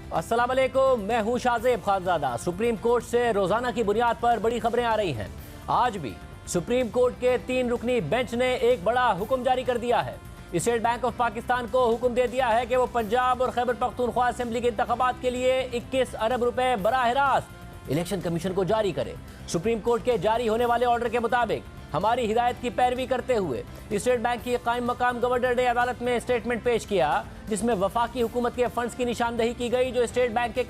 अस्सलाम वालेकुम, मैं हूं शाहजेब खानजादा। सुप्रीम कोर्ट से रोजाना की बुनियाद पर बड़ी खबरें आ रही हैं। आज भी सुप्रीम कोर्ट के 3 रुकनी बेंच ने एक बड़ा हुक्म जारी कर दिया है। स्टेट बैंक ऑफ पाकिस्तान को हुक्म दे दिया है कि वो पंजाब और खैबर पख्तूनख्वा असेंबली के इंतखाबात के लिए 21 अरब रुपए बराह रास्त इलेक्शन कमीशन को जारी करे। सुप्रीम कोर्ट के जारी होने वाले ऑर्डर के मुताबिक हमारी हिदायत की पैरवी करते हुए स्टेट बैंक की कायम मकाम गवर्नर ने अदालत में स्टेटमेंट पेश किया, जिसमें वफाकी हुकूमत के फंड्स की निशानदही की गई जो स्टेट बैंक के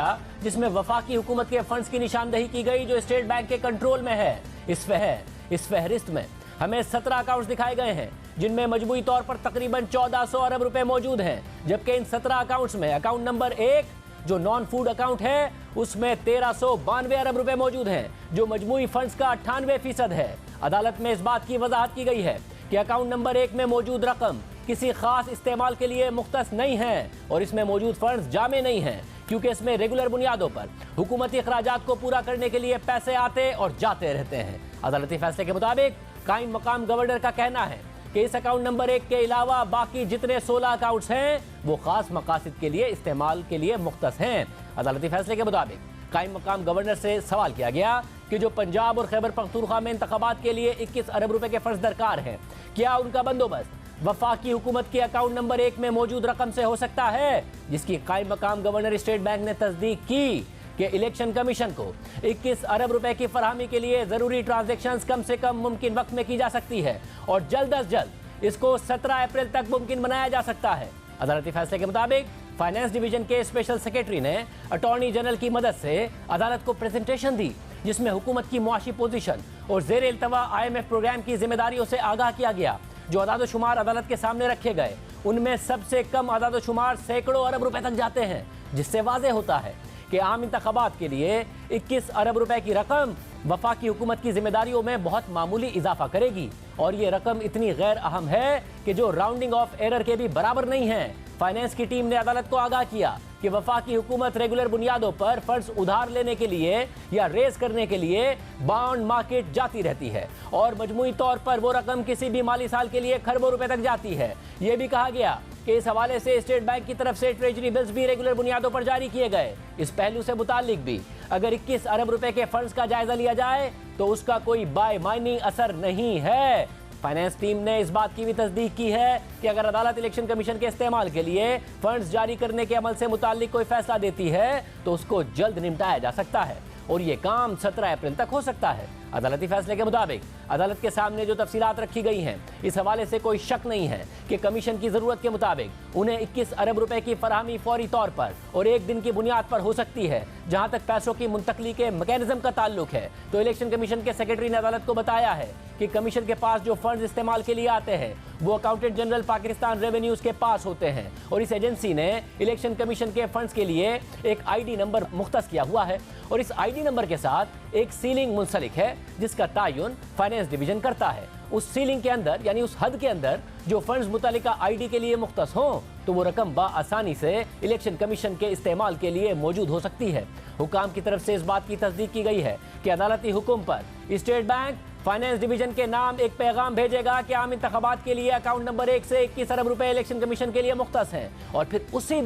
स्टेट बैंक के कंट्रोल में है। इस फहरिस्त में हमें 17 अकाउंट्स दिखाए गए हैं, जिनमें मजमूई तौर पर तकरीबन 1400 अरब रुपए मौजूद हैं, जबकि इन 17 अकाउंट्स में अकाउंट नंबर 1 जो नॉन फूड अकाउंट है उसमें 1392 अरब रुपए मौजूद हैं, जो मजमूई फंड्स का 98% है। अदालत में इस बात की वजाहत की गई है कि अकाउंट नंबर 1 में मौजूद रकम किसी खास इस्तेमाल के लिए मुख्तस नहीं है और इसमें मौजूद फंड्स जामे नहीं हैं, क्योंकि इसमें रेगुलर बुनियादों पर हुकूमती अखराजात को पूरा करने के लिए पैसे आते और जाते रहते हैं। अदालती फैसले के मुताबिक कायम मकाम गवर्नर का कहना है कि इस अकाउंट नंबर 1 के अलावा बाकी जितने 16 अकाउंट्स हैं वो खास मकासद के लिए इस्तेमाल के लिए मुख्तस हैं। अदालती फैसले के मुताबिक कायम मकाम गवर्नर से सवाल किया गया कि जो पंजाब और खैबर पख्तूनख्वा में इंतखाबात के लिए 21 अरब रुपए के फंड्स दरकार हैं, क्या उनका बंदोबस्त वफाकी हुकूमत के अकाउंट नंबर 1 में मौजूद रकम से हो सकता है, जिसकी कायम मकाम गवर्नर स्टेट बैंक ने तस्दीक की कि इलेक्शन कमीशन को 21 अरब रुपए की फरहमी के लिए जरूरी ट्रांजैक्शंस कम से कम मुमकिन वक्त में की जा सकती है और जल्द अज जल्द इसको 17 अप्रैल तक मुमकिन बनाया जा सकता है। अदालती फैसले के मुताबिक फाइनेंस डिवीजन के स्पेशल सेक्रेटरी ने अटॉर्नी जनरल की मदद से अदालत को प्रेजेंटेशन दी, जिसमें हुकूमत की मुआशी पोजीशन और जेर इल्तवा IMF प्रोग्राम की जिम्मेदारियों से आगाह किया गया। जो अदाद-ओ-शुमार अदालत के सामने रखे गए उनमें सबसे कम अदाद-ओ-शुमार सैकड़ों अरब रुपए तक जाते हैं, जिससे वाज़ेह होता है कि आम इंतखाबात के लिए 21 अरब रुपए की रकम वफाकी हुकूमत की जिम्मेदारियों में बहुत मामूली इजाफा करेगी और ये रकम इतनी गैर अहम है कि जो राउंडिंग ऑफ एरर के भी बराबर नहीं है। फाइनेंस की टीम ने अदालत को आगाह किया कि वफाकी हुकूमत रेगुलर बुनियादों पर फंड्स उधार लेने के लिए या रेज करने के लिए बॉन्ड मार्केट जाती रहती है और मजमूई तौर पर वो रकम किसी भी माली साल के लिए खरबों रुपए तक जाती है। ये भी कहा गया कि इस हवाले से स्टेट बैंक की तरफ से ट्रेजरी बिल्स भी रेगुलर बुनियादों पर जारी किए गए। इस पहलू से मुतालिक भी अगर 21 अरब रुपए के फंड्स का जायजा लिया जाए तो उसका कोई बायमानी असर नहीं है। फाइनेंस टीम ने इस बात की भी तस्दीक की है कि अगर अदालत इलेक्शन कमीशन के इस्तेमाल के लिए फंड्स जारी करने के अमल से मुताल्लिक कोई फैसला देती है तो उसको जल्द निपटाया जा सकता है और ये काम 17 अप्रैल तक हो सकता है। अदालती फैसले के मुताबिक अदालत के सामने जो तफसीलात रखी गई हैं, इस हवाले से कोई शक नहीं है कि कमीशन की ज़रूरत के मुताबिक उन्हें 21 अरब रुपए की फरहमी फौरी तौर पर और एक दिन की बुनियाद पर हो सकती है। जहां तक पैसों की मुंतकली के मैकेनिज्म का ताल्लुक है तो इलेक्शन कमीशन के सेक्रेटरी ने अदालत को बताया है कि कमीशन के पास जो फंड इस्तेमाल के लिए आते हैं वो अकाउंटेंट जनरल पाकिस्तान रेवेन्यूज के पास होते हैं और इस एजेंसी ने इलेक्शन कमीशन के फंड्स के लिए एक ID नंबर मुख्तस किया हुआ है और इस ID नंबर के साथ एक सीलिंग मुंसलिक है जिसका तायुन फाइनेंस डिवीजन करता है। उस सीलिंग के अंदर यानी उस हद के अंदर जो फंड्स मुतालिका ID के लिए मुख्तस हों तो वो रकम बाआसानी से इलेक्शन कमीशन के इस्तेमाल के लिए मौजूद हो सकती है। हुकाम की तरफ से इस बात की तस्दीक की गई है कि अदालती हुक्म पर स्टेट बैंक फाइनेंस डिवीजन के नाम एक पैगाम भेजेगा कि आम इंतखाबात के लिए अकाउंट नंबर 1 से 21 अरब रुपए इलेक्शन कमीशन के लिए मुख्तस हैं और फिर उसी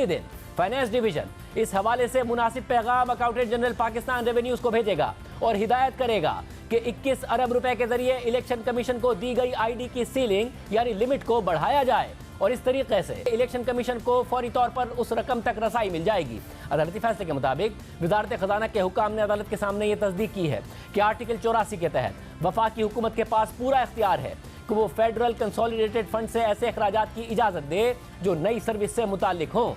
दिन फाइनेंस डिवीजन इस हवाले से मुनासिब पैगाम अकाउंटेंट जनरल पाकिस्तान रेवेन्यूज को भेजेगा और हिदायत करेगा कि 21 अरब रुपए के जरिए इलेक्शन कमीशन को दी गई ID की सीलिंग यानी लिमिट को बढ़ाया जाए और इस तरीके से इलेक्शन कमीशन को फौरी तौर पर उस रकम तक रसाई मिल जाएगी। अदालती फैसले के मुताबिक वजारत खजाना के हुकाम ने अदालत के सामने ये तस्दीक की है कि आर्टिकल 84 के तहत वफाकी हुकूमत के पास पूरा इख्तियार है कि वो फेडरल कंसोलिडेटेड फंड से ऐसे अखराजात की इजाज़त दे जो नई सर्विस से मुताल्लिक हों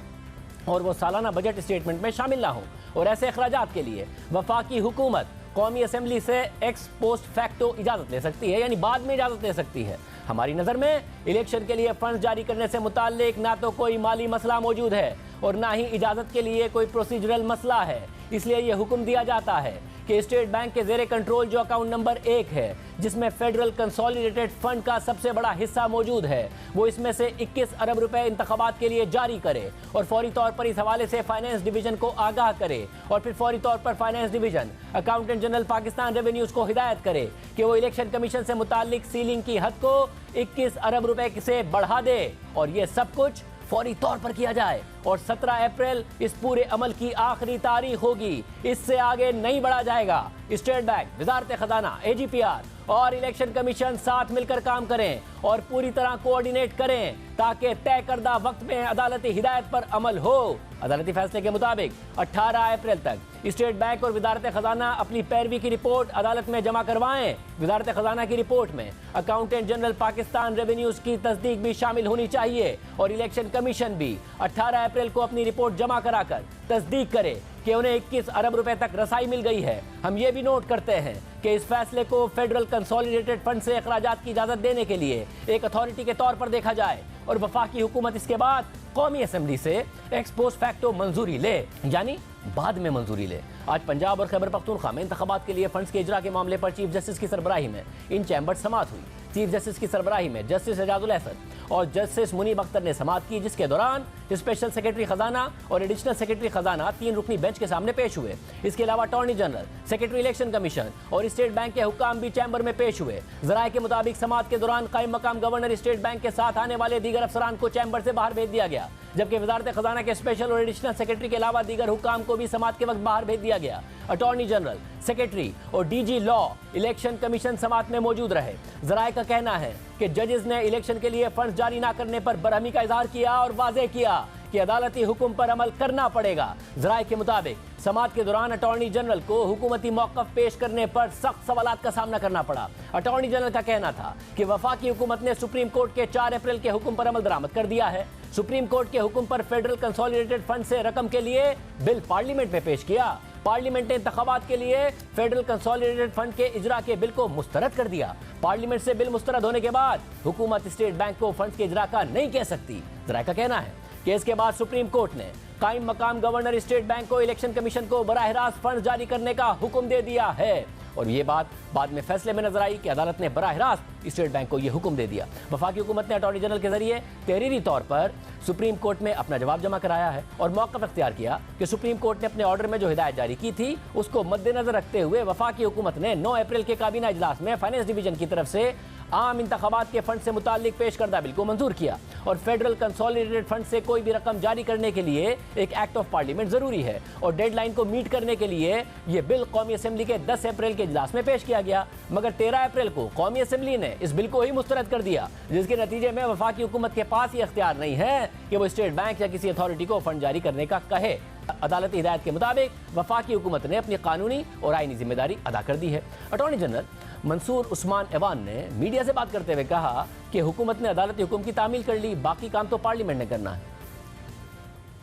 और वो सालाना बजट स्टेटमेंट में शामिल ना हो और ऐसे अखराजात के लिए वफाकी हुकूमत कौमी असेंबली से एक्स पोस्ट फैक्टो इजाज़त ले सकती है, यानी बाद में इजाज़त ले सकती है। हमारी नज़र में इलेक्शन के लिए फंड्स जारी करने से मुताल्लिक ना तो कोई माली मसला मौजूद है और ना ही इजाज़त के लिए कोई प्रोसीजरल मसला है। इसलिए ये हुक्म दिया जाता है कि स्टेट बैंक के जेरे कंट्रोल जो अकाउंट नंबर 1 है, जिसमें फेडरल कंसोलिडेटेड फंड का सबसे बड़ा हिस्सा मौजूद है, वो इसमें से 21 अरब रुपए इंतखाबात के लिए जारी करे और फौरी तौर पर इस हवाले से फाइनेंस डिवीजन को आगाह करे और फिर फौरी तौर पर finance division accountant general Pakistan revenues को हिदायत करे कि वो इलेक्शन कमीशन से मुताल्लिक सीलिंग की हद को 21 अरब रुपए से बढ़ा दे और ये सब कुछ फौरी तौर पर किया जाए और 17 अप्रैल इस पूरे अमल की आखिरी तारीख होगी। इससे आगे नहीं बढ़ा जाएगा। स्टेट बैंक, वजारत खजाना, AGPR और इलेक्शन कमीशन साथ मिलकर काम करें और पूरी तरह कोऑर्डिनेट करें ताकि तय करदा वक्त में अदालती हिदायत पर अमल हो। अदालती फैसले के मुताबिक 18 अप्रैल तक स्टेट बैंक और वजारत खजाना अपनी पैरवी की रिपोर्ट अदालत में जमा करवाएं। वजारत खजाना की रिपोर्ट में अकाउंटेंट जनरल पाकिस्तान रेवेन्यूज की तस्दीक भी शामिल होनी चाहिए और इलेक्शन कमीशन भी 18 अप्रैल को अपनी रिपोर्ट जमा कराकर तस्दीक करे कि उन्हें 21 अरब रुपए तक रसाई मिल गई है। हम ये भी नोट करते हैं कि इस फैसले को फेडरल कंसोलिडेटेड फंड से अखराजात की इजाजत देने के लिए एक अथॉरिटी के तौर पर देखा जाए और वफाकी हुकूमत इसके बाद कौमी असेंबली से एक्स पोस्ट फैक्टो मंजूरी ले, यानी बाद में मंजूरी ले। आज पंजाब और खैबर पख्तूनख्वा में इंतखाबात के लिए फंड्स के इजरा के मामले पर चीफ जस्टिस की सरबराही में इन चैम्बर समाअत हुई। चीफ जस्टिस की सरबराही में जस्टिस एजाजुल एहसन और जस्टिस मुनीब अख्तर ने समाअत की, जिसके दौरान स्पेशल सेक्रेटरी खजाना और एडिशनल सेक्रेटरी खजाना 3 रुकनी बेंच के सामने पेश हुए। इसके अलावा attorney general, secretary election commission और स्टेट बैंक के हुक्काम भी चैम्बर में पेश हुए। जराये के मुताबिक समाअत के दौरान कायम मकाम गवर्नर स्टेट बैंक के साथ आने वाले दीगर अफसरान को चैम्बर से बाहर भेज दिया गया, जबकि वजारत खजाना के स्पेशल और एडिशनल सेक्रेटरी के अलावा दीगर हुक्काम को भी समाअत के वक्त बाहर भेज दिया गया। अटॉर्नी जनरल, सेक्रेटरी और DG लॉ इलेक्शन कमीशन समाअत में मौजूद रहे। जराये का कहना है कि जजेस ने इलेक्शन के लिए फंड जारी न करने पर बरहमी का इजहार किया और वाज़ेह किया कि अदालती हुक्म पर अमल करना पड़ेगा। जराये के मुताबिक समाअत के दौरान अटॉर्नी जनरल को हुकूमती मौक़िफ़ पेश करने पर सख्त सवालात का सामना करना पड़ा। अटॉर्नी जनरल का कहना था कि वफाकी हुकूमत ने सुप्रीम कोर्ट के 4 अप्रैल के हुक्म पर अमल दरामद कर दिया है। सुप्रीम कोर्ट के हुक्म पर फेडरल कंसोलिडेटेड फंड से रकम के लिए बिल पार्लियामेंट में पेश किया। पार्लियामेंट ने इंतखाबात के लिए फेडरल कंसोलिडेटेड फंड के इजरा के बिल को मुस्तरद कर दिया। पार्लियामेंट से बिल मुस्तरद होने के बाद हुकूमत स्टेट बैंक को फंड के इजरा का नहीं कह सकती। जराये का कहना है कि इसके बाद सुप्रीम कोर्ट ने कायम मकाम गवर्नर स्टेट बैंक को इलेक्शन कमीशन को बराह रास्त फंड जारी करने का हुक्म दे दिया है और ये बात बाद में फैसले में नजर आई कि अदालत ने बराह रास्त स्टेट बैंक को यह हुक्म दे दिया। वफाकी हुकूमत ने अटॉर्नी जनरल के जरिए तहरीरी तौर पर सुप्रीम कोर्ट में अपना जवाब जमा कराया है और मौक़िफ़ अख्तियार किया कि सुप्रीम कोर्ट ने अपने ऑर्डर में जो हिदायत जारी की थी उसको मद्देनजर रखते हुए वफाकी हुकूमत ने 9 अप्रैल के काबीना इजलास में फाइनेंस डिवीजन की तरफ से आम इंतखाबात के फंड से मुताल्लिक पेश करदा बिल को मंजूर किया और फेडरल कंसोलिडेटेड फंड से कोई भी रकम जारी करने के लिए एक एक्ट ऑफ पार्लियामेंट जरूरी है और डेडलाइन को मीट करने के लिए यह बिल कौमी असेंबली के 10 अप्रैल के इजलास में पेश किया गया, मगर 13 अप्रैल को कौमी असेंबली ने इस बिल को ही मुस्तरद कर दिया, जिसके नतीजे में वफाकी हुकूमत के पास ये अख्तियार नहीं है कि वो स्टेट बैंक या किसी अथॉरिटी को फंड जारी करने का कहे। अदालती हिदायत के मुताबिक वफाकी हुकूमत ने अपनी कानूनी और आईनी जिम्मेदारी अदा कर दी है। अटॉर्नी जनरल मंसूर उस्मान एवान ने मीडिया से बात करते हुए कहा कि हुकूमत ने अदालती हुक्म की तामील कर ली, बाकी काम तो पार्लियामेंट ने करना है।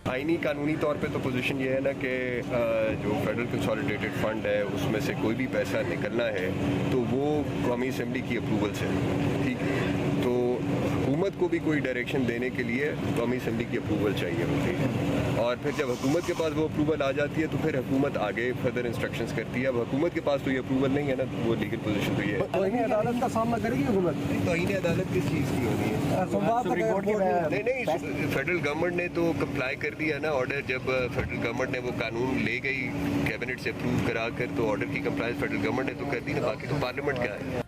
आईनी कानूनी तौर पे तो पोजीशन ये है ना कि जो फेडरल कंसोलिडेटेड फंड है उसमें से कोई भी पैसा निकलना है तो वो कौमी असेंबली की अप्रूवल से, ठीक है, तो हुकूमत को भी कोई डायरेक्शन देने के लिए कौमी असेंबली की अप्रूवल चाहिए होती है और फिर जब हुकूमत के पास वो अप्रूवल आ जाती है तो फिर हुकूमत आगे फर्दर इंस्ट्रक्शंस करती है। अब हुकूमत के पास तो ये अप्रूवल नहीं है ना, वो लीगल पोजीशन तो ये है। तौहीन अदालत का सामना करेगी हुकूमत? तौहीन अदालत किस चीज़ की होनी है? नहीं, फेडरल गवर्नमेंट ने तो कंप्लाई कर दिया ना ऑर्डर, जब फेडरल गवर्नमेंट ने वो कानून ले गई कैबिनेट से अप्रूव करा कर तो ऑर्डर की कंप्लायंस फेडरल गवर्नमेंट ने तो कर दी ना, बाकी तो पार्लियामेंट क्या है।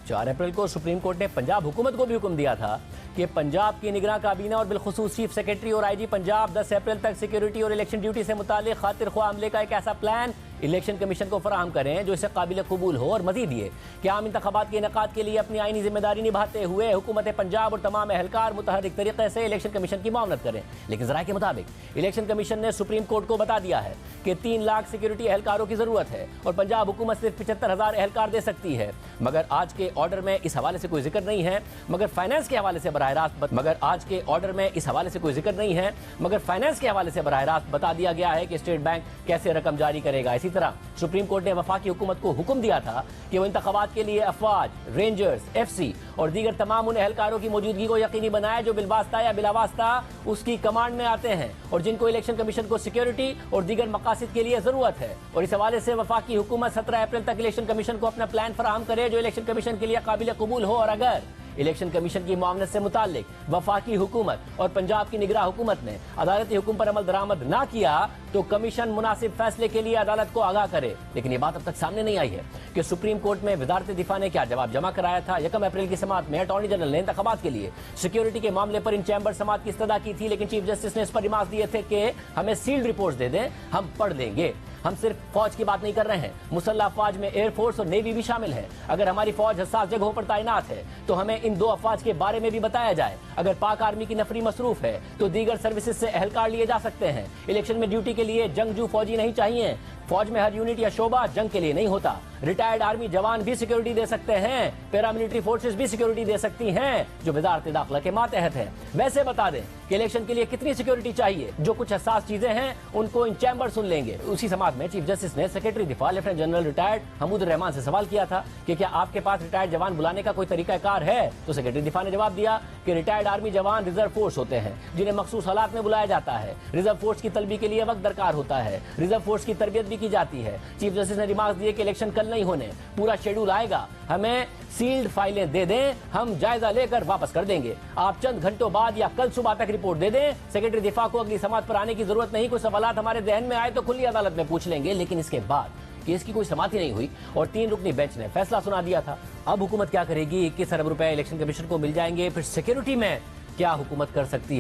4 अप्रैल को सुप्रीम कोर्ट ने पंजाब हुकूमत को भी हुक्म दिया था कि पंजाब की निगरान काबीना और बिलखुसूस चीफ सेक्रेटरी और IG पंजाब 10 अप्रैल तक सिक्योरिटी और इलेक्शन ड्यूटी से मुताल्लिक खातिर ख्वाह अमले का एक ऐसा प्लान इलेक्शन कमीशन को फराहम करें जो इसे काबिल कबूल हो और मजीद ये कि आम इंतखाबात के इनेकाद के लिए अपनी आईनी जिम्मेदारी निभाते हुए हुकूमत पंजाब और तमाम एहलकार मुतहर्रिक तरीके से इलेक्शन कमीशन की मामलत करें। लेकिन जराये के मुताबिक इलेक्शन कमीशन ने सुप्रीम कोर्ट को बता दिया है कि 3 लाख सिक्योरिटी एहलकारों की जरूरत है और पंजाब हुकूमत सिर्फ 75,000 एहलकार दे सकती है, मगर आज के ऑर्डर में इस हवाले से कोई जिक्र नहीं है। मगर फाइनेंस के हवाले से बराह रास्त बता दिया गया है कि स्टेट बैंक कैसे रकम जारी करेगा। इसी तरह सुप्रीम कोर्ट ने वफाकी हुकूमत को हुक्म दिया था कि वो इंतखाबात के लिए अफवाज, रेंजर्स, FC और दीगर तमाम उन एहलकारों की मौजूदगी को यकीनी बनाए जो बिलवास्ता या बिलावास्ता उसकी कमांड में आते हैं और जिनको इलेक्शन कमीशन को सिक्योरिटी और दीगर मकासद के लिए जरूरत है। और इस हवाले से वफाकी हुकूमत 17 अप्रैल तक इलेक्शन कमीशन को अपना प्लान फराहम करे जो इलेक्शन कमीशन के लिए काबिल कबूल हो और अगर इलेक्शन कमीशन की मामलत से मुताल्लिक वफाकी हुकूमत और पंजाब की निगरान हुकूमत ने अदालती हुक्म पर अमल दरामद ना किया तो कमीशन मुनासिब फैसले के लिए अदालत को आगाह करे। लेकिन ये बात अब तक सामने नहीं आई है कि सुप्रीम कोर्ट में वजारत दिफा ने क्या जवाब जमा कराया था। 1 अप्रैल की समाअत में अटॉर्नी जनरल ने इंतखाबात के लिए सिक्योरिटी के मामले पर इन चैम्बर समाअत की इस्तदा की थी, लेकिन चीफ जस्टिस ने इस पर रिमार्क दिए थे कि हमें सील्ड रिपोर्ट्स दे दें, हम पढ़ लेंगे। हम सिर्फ फौज की बात नहीं कर रहे हैं, मुसल्लह अफवाज में एयरफोर्स और नेवी भी शामिल है। अगर हमारी फौज हसास जगहों पर तैनात है तो हमें इन 2 अफवाज के बारे में भी बताया जाए। अगर पाक आर्मी की नफरी मसरूफ है तो दीगर सर्विसेज से एहलकार लिए जा सकते हैं। इलेक्शन में ड्यूटी के लिए जंगजू फौजी नहीं चाहिए। फौज में हर यूनिट या शोबा जंग के लिए नहीं होता। रिटायर्ड आर्मी जवान भी सिक्योरिटी दे सकते हैं, पैरामिलिट्री फोर्सेस भी सिक्योरिटी दे सकती हैं, जो वजारत दाखिला के मातहत है। वैसे बता दें कि इलेक्शन के लिए कितनी सिक्योरिटी चाहिए। जो कुछ हसास चीजें हैं उनको इन चैम्बर सुन लेंगे। उसी समाअत में चीफ जस्टिस ने सेक्रेटरी दिफा lieutenant general retired Hamood Rahman से सवाल किया था कि क्या आपके पास रिटायर्ड जवान बुलाने का कोई तरीकाकार है। तो सेक्रेटरी दिफा ने जवाब दिया कि रिटायर्ड आर्मी जवान रिजर्व फोर्स होते हैं जिन्हें मखसूस हालात में बुलाया जाता है। रिजर्व फोर्स की तलबी के लिए वक्त दरकार होता है। रिजर्व फोर्स की तरबियत भी की जाती है। चीफ जस्टिस ने रिमार्क दिए कि इलेक्शन कल नहीं होने, पूरा शेड्यूल आएगा, हमें सील्ड फाइलें दे दें, हम जायजा लेकर वापस कर देंगे। आप चंद घंटों बाद या कल सुबह तक रिपोर्ट दे दें। सेक्रेटरी दिफा को अगली समाअत पर आने की जरूरत नहीं। कोई सवालात हमारे जहन में आए तो खुली अदालत में पूछ लेंगे। लेकिन इसके बाद केस की कोई समाअत ही नहीं हुई और 3 रुकनी बेंच ने फैसला सुना दिया था। अब हुकूमत क्या करेगी? 21 अरब रुपए इलेक्शन कमीशन को मिल जाएंगे। फिर सिक्योरिटी में क्या हुकूमत कर सकती है?